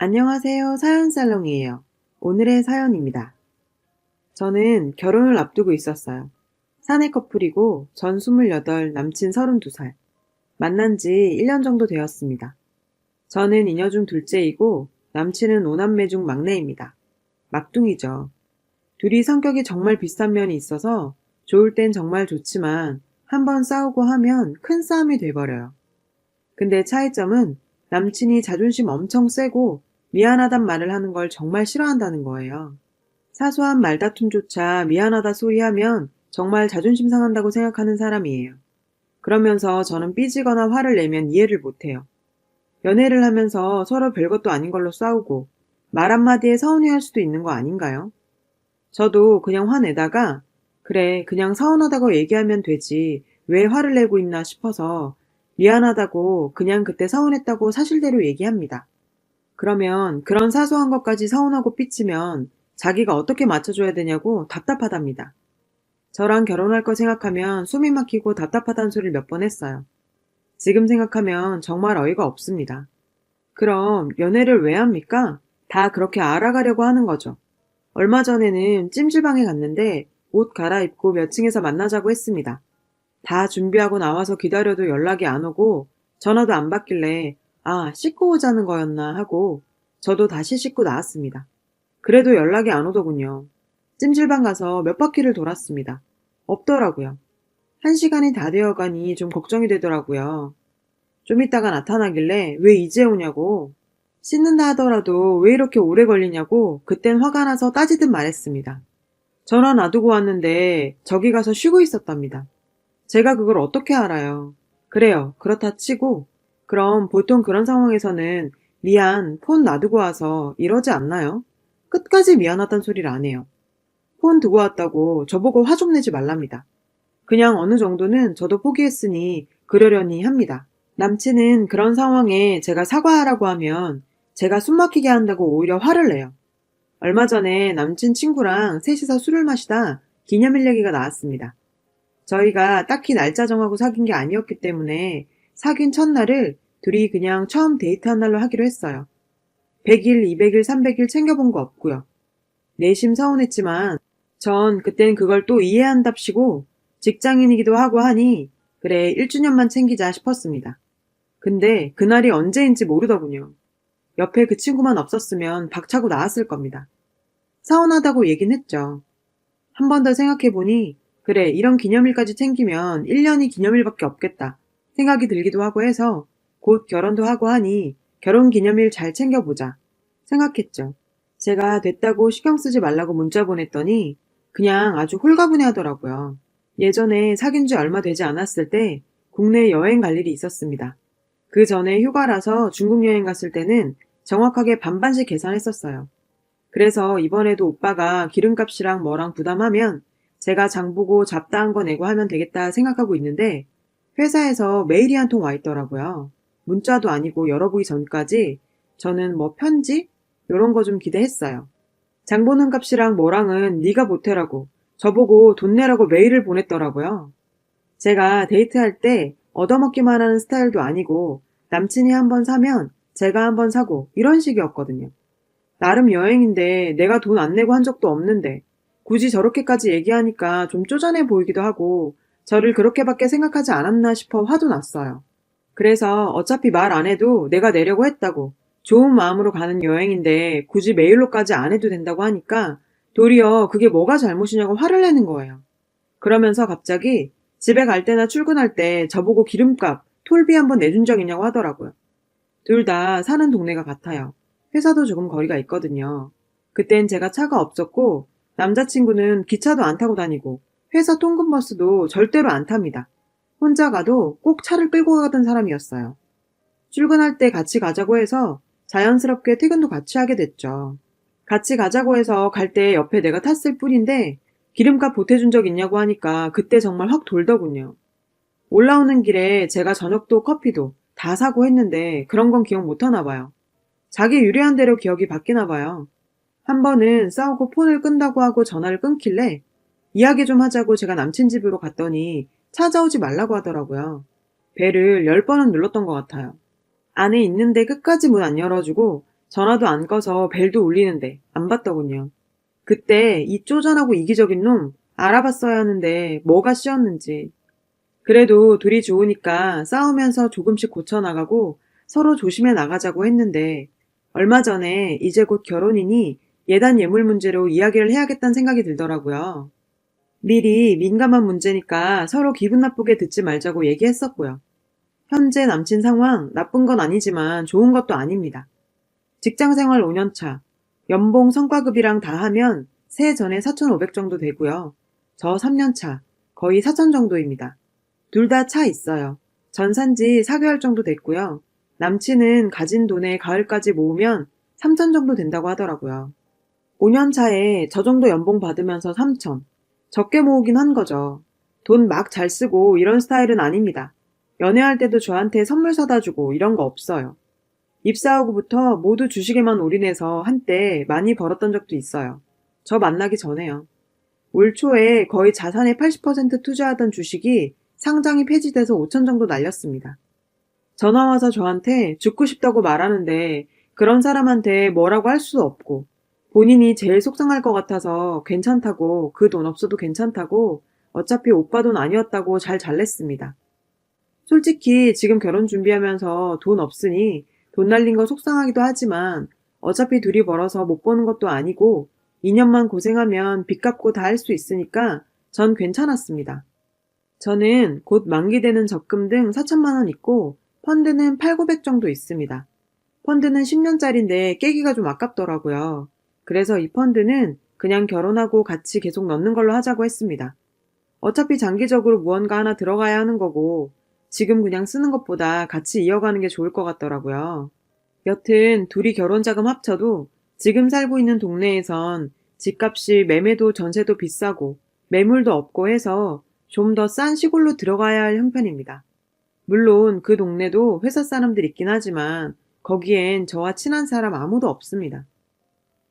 안녕하세요. 사연살롱이에요. 오늘의 사연입니다. 저는 결혼을 앞두고 있었어요. 사내 커플이고 전 28, 남친 32살. 만난 지 1년 정도 되었습니다. 저는 이녀 중 둘째이고 남친은 오남매 중 막내입니다. 막둥이죠. 둘이 성격이 정말 비슷한 면이 있어서 좋을 땐 정말 좋지만 한번 싸우고 하면 큰 싸움이 돼버려요. 근데 차이점은 남친이 자존심 엄청 세고 미안하단 말을 하는 걸 정말 싫어한다는 거예요. 사소한 말다툼조차 미안하다 소리하면 정말 자존심 상한다고 생각하는 사람이에요. 그러면서 저는 삐지거나 화를 내면 이해를 못해요. 연애를 하면서 서로 별것도 아닌 걸로 싸우고 말 한마디에 서운해할 수도 있는 거 아닌가요? 저도 그냥 화내다가 그래 그냥 서운하다고 얘기하면 되지 왜 화를 내고 있나 싶어서 미안하다고 그냥 그때 서운했다고 사실대로 얘기합니다. 그러면 그런 사소한 것까지 서운하고 삐치면 자기가 어떻게 맞춰줘야 되냐고 답답하답니다. 저랑 결혼할 거 생각하면 숨이 막히고 답답하다는 소리를 몇 번 했어요. 지금 생각하면 정말 어이가 없습니다. 그럼 연애를 왜 합니까? 다 그렇게 알아가려고 하는 거죠. 얼마 전에는 찜질방에 갔는데 옷 갈아입고 몇 층에서 만나자고 했습니다. 다 준비하고 나와서 기다려도 연락이 안 오고 전화도 안 받길래 아, 씻고 오자는 거였나 하고 저도 다시 씻고 나왔습니다. 그래도 연락이 안 오더군요. 찜질방 가서 몇 바퀴를 돌았습니다. 없더라고요. 1시간이 다 되어가니 좀 걱정이 되더라고요. 좀 이따가 나타나길래 왜 이제 오냐고 씻는다 하더라도 왜 이렇게 오래 걸리냐고 그땐 화가 나서 따지듯 말했습니다. 전화 놔두고 왔는데 저기 가서 쉬고 있었답니다. 제가 그걸 어떻게 알아요? 그래요. 그렇다 치고 그럼 보통 그런 상황에서는 미안, 폰 놔두고 와서 이러지 않나요? 끝까지 미안하단 소리를 안 해요. 폰 두고 왔다고 저보고 화 좀 내지 말랍니다. 그냥 어느 정도는 저도 포기했으니 그러려니 합니다. 남친은 그런 상황에 제가 사과하라고 하면 제가 숨 막히게 한다고 오히려 화를 내요. 얼마 전에 남친 친구랑 셋이서 술을 마시다 기념일 얘기가 나왔습니다. 저희가 딱히 날짜 정하고 사귄 게 아니었기 때문에 사귄 첫날을 둘이 그냥 처음 데이트한 날로 하기로 했어요. 100일, 200일, 300일 챙겨본 거 없고요. 내심 서운했지만 전 그땐 그걸 또 이해한답시고 직장인이기도 하고 하니 그래 1주년만 챙기자 싶었습니다. 근데 그날이 언제인지 모르더군요. 옆에 그 친구만 없었으면 박차고 나왔을 겁니다. 서운하다고 얘긴 했죠. 한 번 더 생각해보니 그래 이런 기념일까지 챙기면 1년이 기념일밖에 없겠다 생각이 들기도 하고 해서 곧 결혼도 하고 하니 결혼 기념일 잘 챙겨보자 생각했죠. 제가 됐다고 신경 쓰지 말라고 문자 보냈더니 그냥 아주 홀가분해 하더라고요. 예전에 사귄 지 얼마 되지 않았을 때 국내 여행 갈 일이 있었습니다. 그 전에 휴가라서 중국 여행 갔을 때는 정확하게 반반씩 계산했었어요. 그래서 이번에도 오빠가 기름값이랑 뭐랑 부담하면 제가 장 보고 잡다한 거 내고 하면 되겠다 생각하고 있는데 회사에서 메일이 한 통 와 있더라고요. 문자도 아니고 열어보기 전까지 저는 뭐 편지? 요런 거 좀 기대했어요. 장 보는 값이랑 뭐랑은 네가 보태라고 저보고 돈 내라고 메일을 보냈더라고요. 제가 데이트할 때 얻어먹기만 하는 스타일도 아니고 남친이 한번 사면 제가 한번 사고 이런 식이었거든요. 나름 여행인데 내가 돈 안 내고 한 적도 없는데 굳이 저렇게까지 얘기하니까 좀 쪼잔해 보이기도 하고 저를 그렇게밖에 생각하지 않았나 싶어 화도 났어요. 그래서 어차피 말 안 해도 내가 내려고 했다고 좋은 마음으로 가는 여행인데 굳이 메일로까지 안 해도 된다고 하니까 도리어 그게 뭐가 잘못이냐고 화를 내는 거예요. 그러면서 갑자기 집에 갈 때나 출근할 때 저보고 기름값, 톨비 한번 내준 적 있냐고 하더라고요. 둘 다 사는 동네가 같아요. 회사도 조금 거리가 있거든요. 그땐 제가 차가 없었고 남자친구는 기차도 안 타고 다니고 회사 통근버스도 절대로 안 탑니다. 혼자 가도 꼭 차를 끌고 가던 사람이었어요. 출근할 때 같이 가자고 해서 자연스럽게 퇴근도 같이 하게 됐죠. 같이 가자고 해서 갈 때 옆에 내가 탔을 뿐인데 기름값 보태준 적 있냐고 하니까 그때 정말 확 돌더군요. 올라오는 길에 제가 저녁도 커피도 다 사고 했는데 그런 건 기억 못 하나 봐요. 자기 유리한 대로 기억이 바뀌나 봐요. 한 번은 싸우고 폰을 끈다고 하고 전화를 끊길래 이야기 좀 하자고 제가 남친 집으로 갔더니 찾아오지 말라고 하더라고요. 배를 10번은 눌렀던 것 같아요. 안에 있는데 끝까지 문 안 열어주고 전화도 안 꺼서 벨도 울리는데 안 받더군요. 그때 이 쪼잔하고 이기적인 놈 알아봤어야 하는데 뭐가 씌었는지. 그래도 둘이 좋으니까 싸우면서 조금씩 고쳐나가고 서로 조심해 나가자고 했는데 얼마 전에 이제 곧 결혼이니 예단 예물 문제로 이야기를 해야겠다는 생각이 들더라고요. 미리 민감한 문제니까 서로 기분 나쁘게 듣지 말자고 얘기했었고요. 현재 남친 상황 나쁜 건 아니지만 좋은 것도 아닙니다. 직장 생활 5년 차, 연봉 성과급이랑 다 하면 새해 전에 4,500 정도 되고요. 저 3년 차, 거의 4,000 정도입니다. 둘 다 차 있어요. 전 산지 4개월 정도 됐고요. 남친은 가진 돈에 가을까지 모으면 3,000 정도 된다고 하더라고요. 5년 차에 저 정도 연봉 받으면서 3,000. 적게 모으긴 한 거죠. 돈 막 잘 쓰고 이런 스타일은 아닙니다. 연애할 때도 저한테 선물 사다 주고 이런 거 없어요. 입사하고부터 모두 주식에만 올인해서 한때 많이 벌었던 적도 있어요. 저 만나기 전에요. 올 초에 거의 자산의 80% 투자하던 주식이 상장이 폐지돼서 5천 정도 날렸습니다. 전화 와서 저한테 죽고 싶다고 말하는데 그런 사람한테 뭐라고 할 수도 없고 본인이 제일 속상할 것 같아서 괜찮다고 그 돈 없어도 괜찮다고 어차피 오빠 돈 아니었다고 잘 잘냈습니다. 솔직히 지금 결혼 준비하면서 돈 없으니 돈 날린 거 속상하기도 하지만 어차피 둘이 벌어서 못 버는 것도 아니고 2년만 고생하면 빚 갚고 다 할 수 있으니까 전 괜찮았습니다. 저는 곧 만기되는 적금 등 4천만 원 있고 펀드는 8, 900 정도 있습니다. 펀드는 10년짜리인데 깨기가 좀 아깝더라고요. 그래서 이 펀드는 그냥 결혼하고 같이 계속 넣는 걸로 하자고 했습니다. 어차피 장기적으로 무언가 하나 들어가야 하는 거고 지금 그냥 쓰는 것보다 같이 이어가는 게 좋을 것 같더라고요. 여튼 둘이 결혼 자금 합쳐도 지금 살고 있는 동네에선 집값이 매매도 전세도 비싸고 매물도 없고 해서 좀 더 싼 시골로 들어가야 할 형편입니다. 물론 그 동네도 회사 사람들 있긴 하지만 거기엔 저와 친한 사람 아무도 없습니다.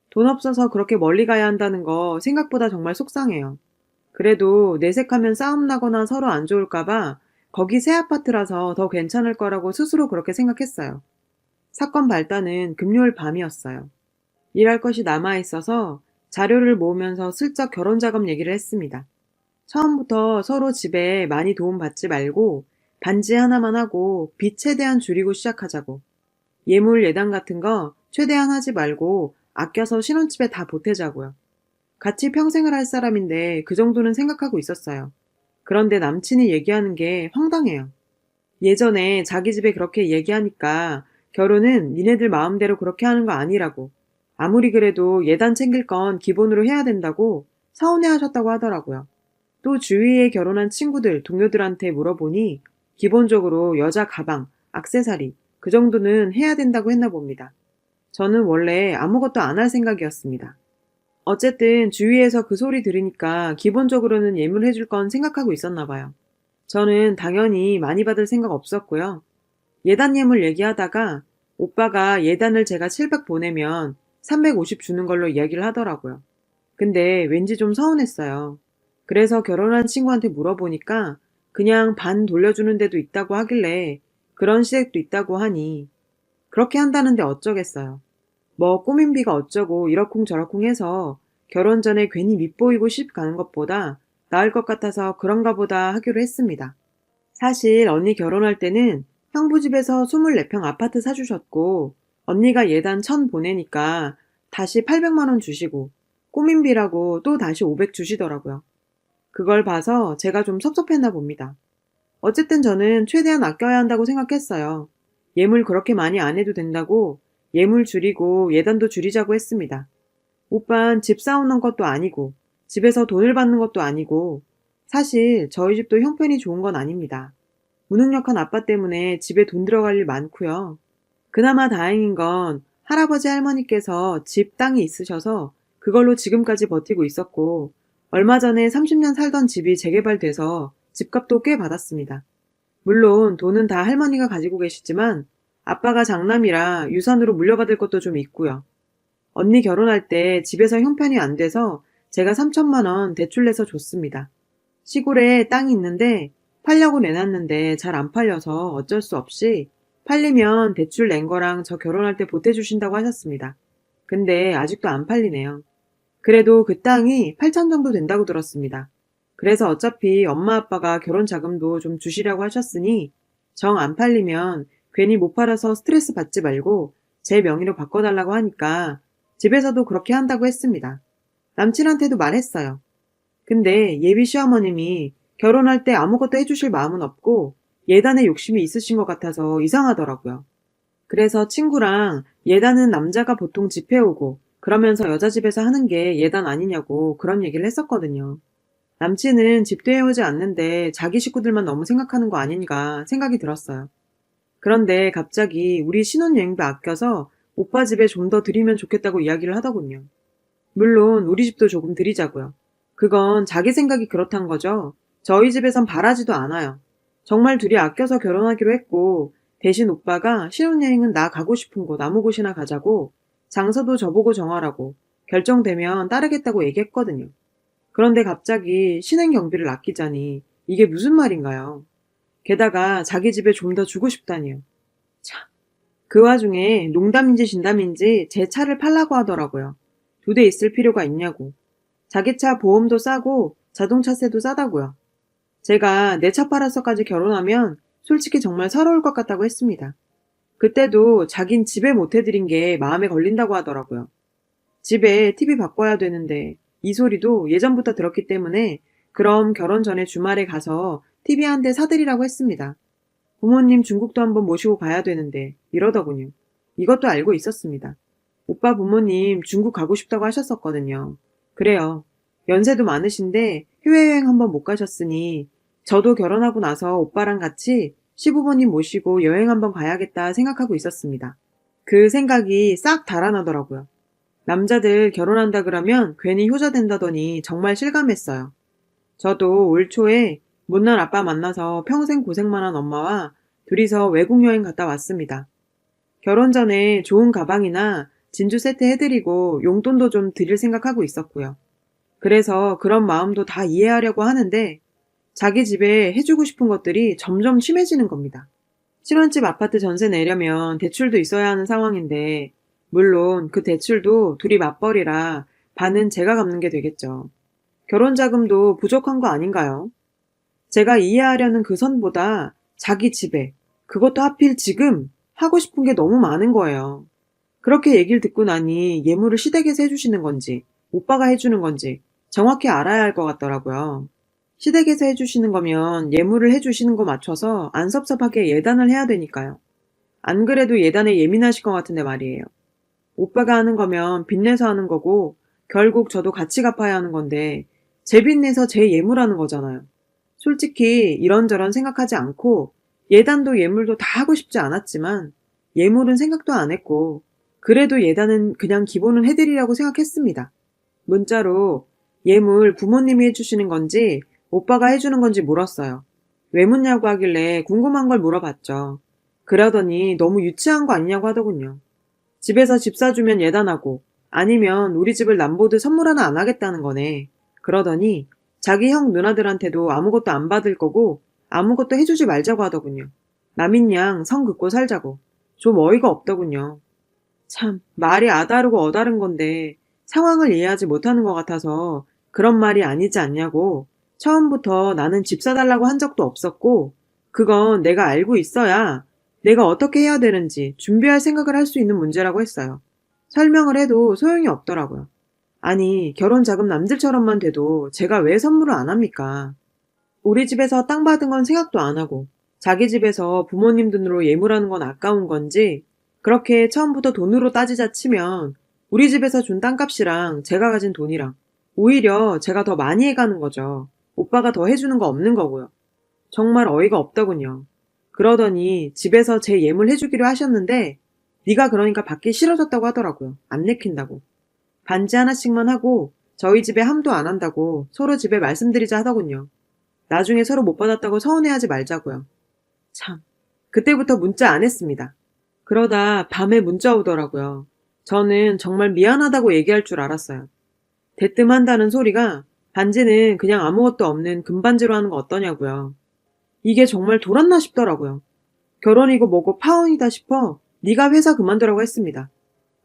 돈 없어서 그렇게 멀리 가야 한다는 거 생각보다 정말 속상해요. 그래도 내색하면 싸움 나거나 서로 안 좋을까봐 거기 새 아파트라서 더 괜찮을 거라고 스스로 그렇게 생각했어요. 사건 발단은 금요일 밤이었어요. 일할 것이 남아있어서 자료를 모으면서 슬쩍 결혼자금 얘기를 했습니다. 처음부터 서로 집에 많이 도움받지 말고 반지 하나만 하고 빚 최대한 줄이고 시작하자고. 예물 예단 같은 거 최대한 하지 말고 아껴서 신혼집에 다 보태자고요. 같이 평생을 할 사람인데 그 정도는 생각하고 있었어요. 그런데 남친이 얘기하는 게 황당해요. 예전에 자기 집에 그렇게 얘기하니까 결혼은 니네들 마음대로 그렇게 하는 거 아니라고. 아무리 그래도 예단 챙길 건 기본으로 해야 된다고 서운해 하셨다고 하더라고요. 또 주위에 결혼한 친구들, 동료들한테 물어보니 기본적으로 여자 가방, 액세서리 그 정도는 해야 된다고 했나 봅니다. 저는 원래 아무것도 안 할 생각이었습니다. 어쨌든 주위에서 그 소리 들으니까 기본적으로는 예물해줄 건 생각하고 있었나 봐요. 저는 당연히 많이 받을 생각 없었고요. 예단 예물 얘기하다가 오빠가 예단을 제가 700 보내면 350 주는 걸로 이야기를 하더라고요. 근데 왠지 좀 서운했어요. 그래서 결혼한 친구한테 물어보니까 그냥 반 돌려주는 데도 있다고 하길래 그런 시댁도 있다고 하니 그렇게 한다는데 어쩌겠어요. 뭐 꾸민비가 어쩌고 이러쿵저러쿵 해서 결혼 전에 괜히 밉보이고 싶 가는 것보다 나을 것 같아서 그런가 보다 하기로 했습니다. 사실 언니 결혼할 때는 형부 집에서 24평 아파트 사주셨고 언니가 예단 1,000 보내니까 다시 800만 원 주시고 꾸민비라고 또 다시 500 주시더라고요. 그걸 봐서 제가 좀 섭섭했나 봅니다. 어쨌든 저는 최대한 아껴야 한다고 생각했어요. 예물 그렇게 많이 안 해도 된다고 예물 줄이고 예단도 줄이자고 했습니다. 오빤 집 사오는 것도 아니고 집에서 돈을 받는 것도 아니고 사실 저희 집도 형편이 좋은 건 아닙니다. 무능력한 아빠 때문에 집에 돈 들어갈 일 많고요. 그나마 다행인 건 할아버지 할머니께서 집 땅이 있으셔서 그걸로 지금까지 버티고 있었고 얼마 전에 30년 살던 집이 재개발돼서 집값도 꽤 받았습니다. 물론 돈은 다 할머니가 가지고 계시지만 아빠가 장남이라 유산으로 물려받을 것도 좀 있고요. 언니 결혼할 때 집에서 형편이 안 돼서 제가 3천만 원 대출 내서 줬습니다. 시골에 땅이 있는데 팔려고 내놨는데 잘 안 팔려서 어쩔 수 없이 팔리면 대출 낸 거랑 저 결혼할 때 보태주신다고 하셨습니다. 근데 아직도 안 팔리네요. 그래도 그 땅이 8천 정도 된다고 들었습니다. 그래서 어차피 엄마 아빠가 결혼 자금도 좀 주시라고 하셨으니 정 안 팔리면 괜히 못 팔아서 스트레스 받지 말고 제 명의로 바꿔달라고 하니까 집에서도 그렇게 한다고 했습니다. 남친한테도 말했어요. 근데 예비 시어머님이 결혼할 때 아무것도 해주실 마음은 없고 예단에 욕심이 있으신 것 같아서 이상하더라고요. 그래서 친구랑 예단은 남자가 보통 집해오고 그러면서 여자 집에서 하는 게 예단 아니냐고 그런 얘기를 했었거든요. 남친은 집도 해오지 않는데 자기 식구들만 너무 생각하는 거 아닌가 생각이 들었어요. 그런데 갑자기 우리 신혼여행비 아껴서 오빠 집에 좀 더 드리면 좋겠다고 이야기를 하더군요. 물론 우리 집도 조금 드리자고요. 그건 자기 생각이 그렇단 거죠. 저희 집에선 바라지도 않아요. 정말 둘이 아껴서 결혼하기로 했고 대신 오빠가 신혼여행은 나 가고 싶은 곳 아무 곳이나 가자고 장소도 저보고 정하라고 결정되면 따르겠다고 얘기했거든요. 그런데 갑자기 신혼 경비를 아끼자니 이게 무슨 말인가요? 게다가 자기 집에 좀 더 주고 싶다니요. 참, 그 와중에 농담인지 진담인지 제 차를 팔라고 하더라고요. 2대 있을 필요가 있냐고. 자기 차 보험도 싸고 자동차세도 싸다고요. 제가 내 차 팔아서까지 결혼하면 솔직히 정말 서러울 것 같다고 했습니다. 그때도 자긴 집에 못 해드린 게 마음에 걸린다고 하더라고요. 집에 TV 바꿔야 되는데 이 소리도 예전부터 들었기 때문에 그럼 결혼 전에 주말에 가서 TV 한 대 사드리라고 했습니다. 부모님 중국도 한번 모시고 가야 되는데 이러더군요. 이것도 알고 있었습니다. 오빠 부모님 중국 가고 싶다고 하셨었거든요. 그래요. 연세도 많으신데 해외여행 한번 못 가셨으니 저도 결혼하고 나서 오빠랑 같이 시부모님 모시고 여행 한번 가야겠다 생각하고 있었습니다. 그 생각이 싹 달아나더라고요. 남자들 결혼한다 그러면 괜히 효자 된다더니 정말 실감했어요. 저도 올 초에 못난 아빠 만나서 평생 고생만 한 엄마와 둘이서 외국 여행 갔다 왔습니다. 결혼 전에 좋은 가방이나 진주 세트 해드리고 용돈도 좀 드릴 생각하고 있었고요. 그래서 그런 마음도 다 이해하려고 하는데 자기 집에 해주고 싶은 것들이 점점 심해지는 겁니다. 신혼집 아파트 전세 내려면 대출도 있어야 하는 상황인데 물론 그 대출도 둘이 맞벌이라 반은 제가 갚는 게 되겠죠. 결혼 자금도 부족한 거 아닌가요? 제가 이해하려는 그 선보다 자기 집에 그것도 하필 지금 하고 싶은 게 너무 많은 거예요. 그렇게 얘기를 듣고 나니 예물을 시댁에서 해주시는 건지 오빠가 해주는 건지 정확히 알아야 할 것 같더라고요. 시댁에서 해주시는 거면 예물을 해주시는 거 맞춰서 안 섭섭하게 예단을 해야 되니까요. 안 그래도 예단에 예민하실 것 같은데 말이에요. 오빠가 하는 거면 빚내서 하는 거고 결국 저도 같이 갚아야 하는 건데 제 빚내서 제 예물하는 거잖아요. 솔직히 이런저런 생각하지 않고 예단도 예물도 다 하고 싶지 않았지만 예물은 생각도 안 했고 그래도 예단은 그냥 기본은 해드리려고 생각했습니다. 문자로 예물 부모님이 해주시는 건지 오빠가 해주는 건지 물었어요. 왜 묻냐고 하길래 궁금한 걸 물어봤죠. 그러더니 너무 유치한 거 아니냐고 하더군요. 집에서 집 사주면 예단하고 아니면 우리 집을 남보듯 선물 하나 안 하겠다는 거네. 그러더니 자기 형 누나들한테도 아무것도 안 받을 거고 아무것도 해주지 말자고 하더군요. 남인 양 성 긋고 살자고. 좀 어이가 없더군요. 참 말이 아다르고 어다른 건데 상황을 이해하지 못하는 것 같아서 그런 말이 아니지 않냐고 처음부터 나는 집 사달라고 한 적도 없었고 그건 내가 알고 있어야 내가 어떻게 해야 되는지 준비할 생각을 할 수 있는 문제라고 했어요. 설명을 해도 소용이 없더라고요. 아니 결혼 자금 남들처럼만 돼도 제가 왜 선물을 안 합니까? 우리 집에서 땅 받은 건 생각도 안 하고 자기 집에서 부모님 돈으로 예물하는 건 아까운 건지 그렇게 처음부터 돈으로 따지자 치면 우리 집에서 준 땅값이랑 제가 가진 돈이랑 오히려 제가 더 많이 해가는 거죠. 오빠가 더 해주는 거 없는 거고요. 정말 어이가 없더군요. 그러더니 집에서 제 예물 해주기로 하셨는데 네가 그러니까 받기 싫어졌다고 하더라고요. 안 내킨다고. 반지 하나씩만 하고 저희 집에 함도 안 한다고 서로 집에 말씀드리자 하더군요. 나중에 서로 못 받았다고 서운해하지 말자고요. 참, 그때부터 문자 안 했습니다. 그러다 밤에 문자 오더라고요. 저는 정말 미안하다고 얘기할 줄 알았어요. 대뜸 한다는 소리가 반지는 그냥 아무것도 없는 금반지로 하는 거 어떠냐고요. 이게 정말 돌았나 싶더라고요. 결혼이고 뭐고 파혼이다 싶어 네가 회사 그만두라고 했습니다.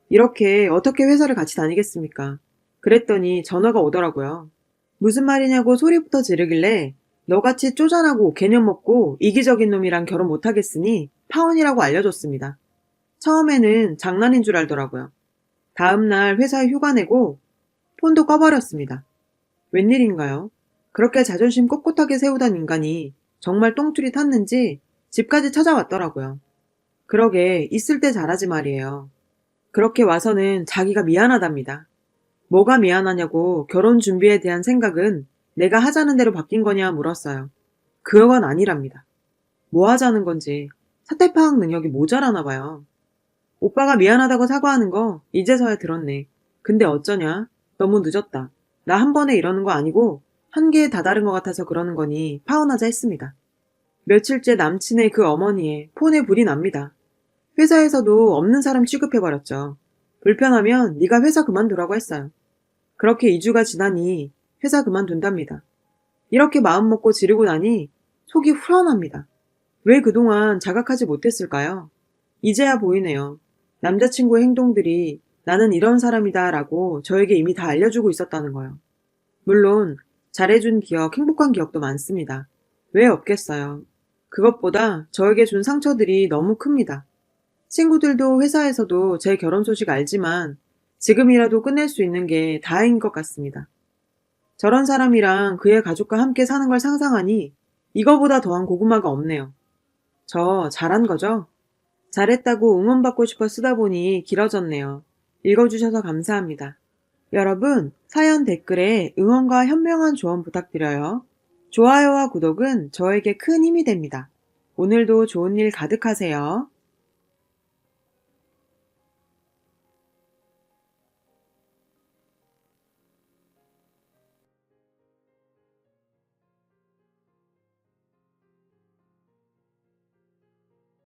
이렇게 어떻게 회사를 같이 다니겠습니까? 그랬더니 전화가 오더라고요. 무슨 말이냐고 소리부터 지르길래 너같이 쪼잔하고 개념 없고 이기적인 놈이랑 결혼 못하겠으니 파혼이라고 알려줬습니다. 처음에는 장난인 줄 알더라고요. 다음날 회사에 휴가 내고 폰도 꺼버렸습니다. 웬일인가요? 그렇게 자존심 꼿꼿하게 세우던 인간이 정말 똥줄이 탔는지 집까지 찾아왔더라고요. 그러게 있을 때 잘하지 말이에요. 그렇게 와서는 자기가 미안하답니다. 뭐가 미안하냐고 결혼 준비에 대한 생각은 내가 하자는 대로 바뀐 거냐 물었어요. 그건 아니랍니다. 뭐 하자는 건지 사태 파악 능력이 모자라나 봐요. 오빠가 미안하다고 사과하는 거 이제서야 들었네. 근데 어쩌냐? 너무 늦었다. 나 한 번에 이러는 거 아니고 한계에 다다른 것 같아서 그러는 거니 파혼하자 했습니다. 며칠째 남친의 그 어머니의 폰에 불이 납니다. 회사에서도 없는 사람 취급해버렸죠. 불편하면 네가 회사 그만두라고 했어요. 그렇게 2주가 지나니 회사 그만둔답니다. 이렇게 마음먹고 지르고 나니 속이 후련합니다. 왜 그동안 자각하지 못했을까요? 이제야 보이네요. 남자친구의 행동들이 나는 이런 사람이다 라고 저에게 이미 다 알려주고 있었다는 거요. 물론 잘해준 기억, 행복한 기억도 많습니다. 왜 없겠어요. 그것보다 저에게 준 상처들이 너무 큽니다. 친구들도 회사에서도 제 결혼 소식 알지만 지금이라도 끝낼 수 있는 게 다행인 것 같습니다. 저런 사람이랑 그의 가족과 함께 사는 걸 상상하니 이거보다 더한 고구마가 없네요. 저 잘한 거죠? 잘했다고 응원받고 싶어 쓰다 보니 길어졌네요. 읽어주셔서 감사합니다. 여러분, 사연 댓글에 응원과 현명한 조언 부탁드려요. 좋아요와 구독은 저에게 큰 힘이 됩니다. 오늘도 좋은 일 가득하세요.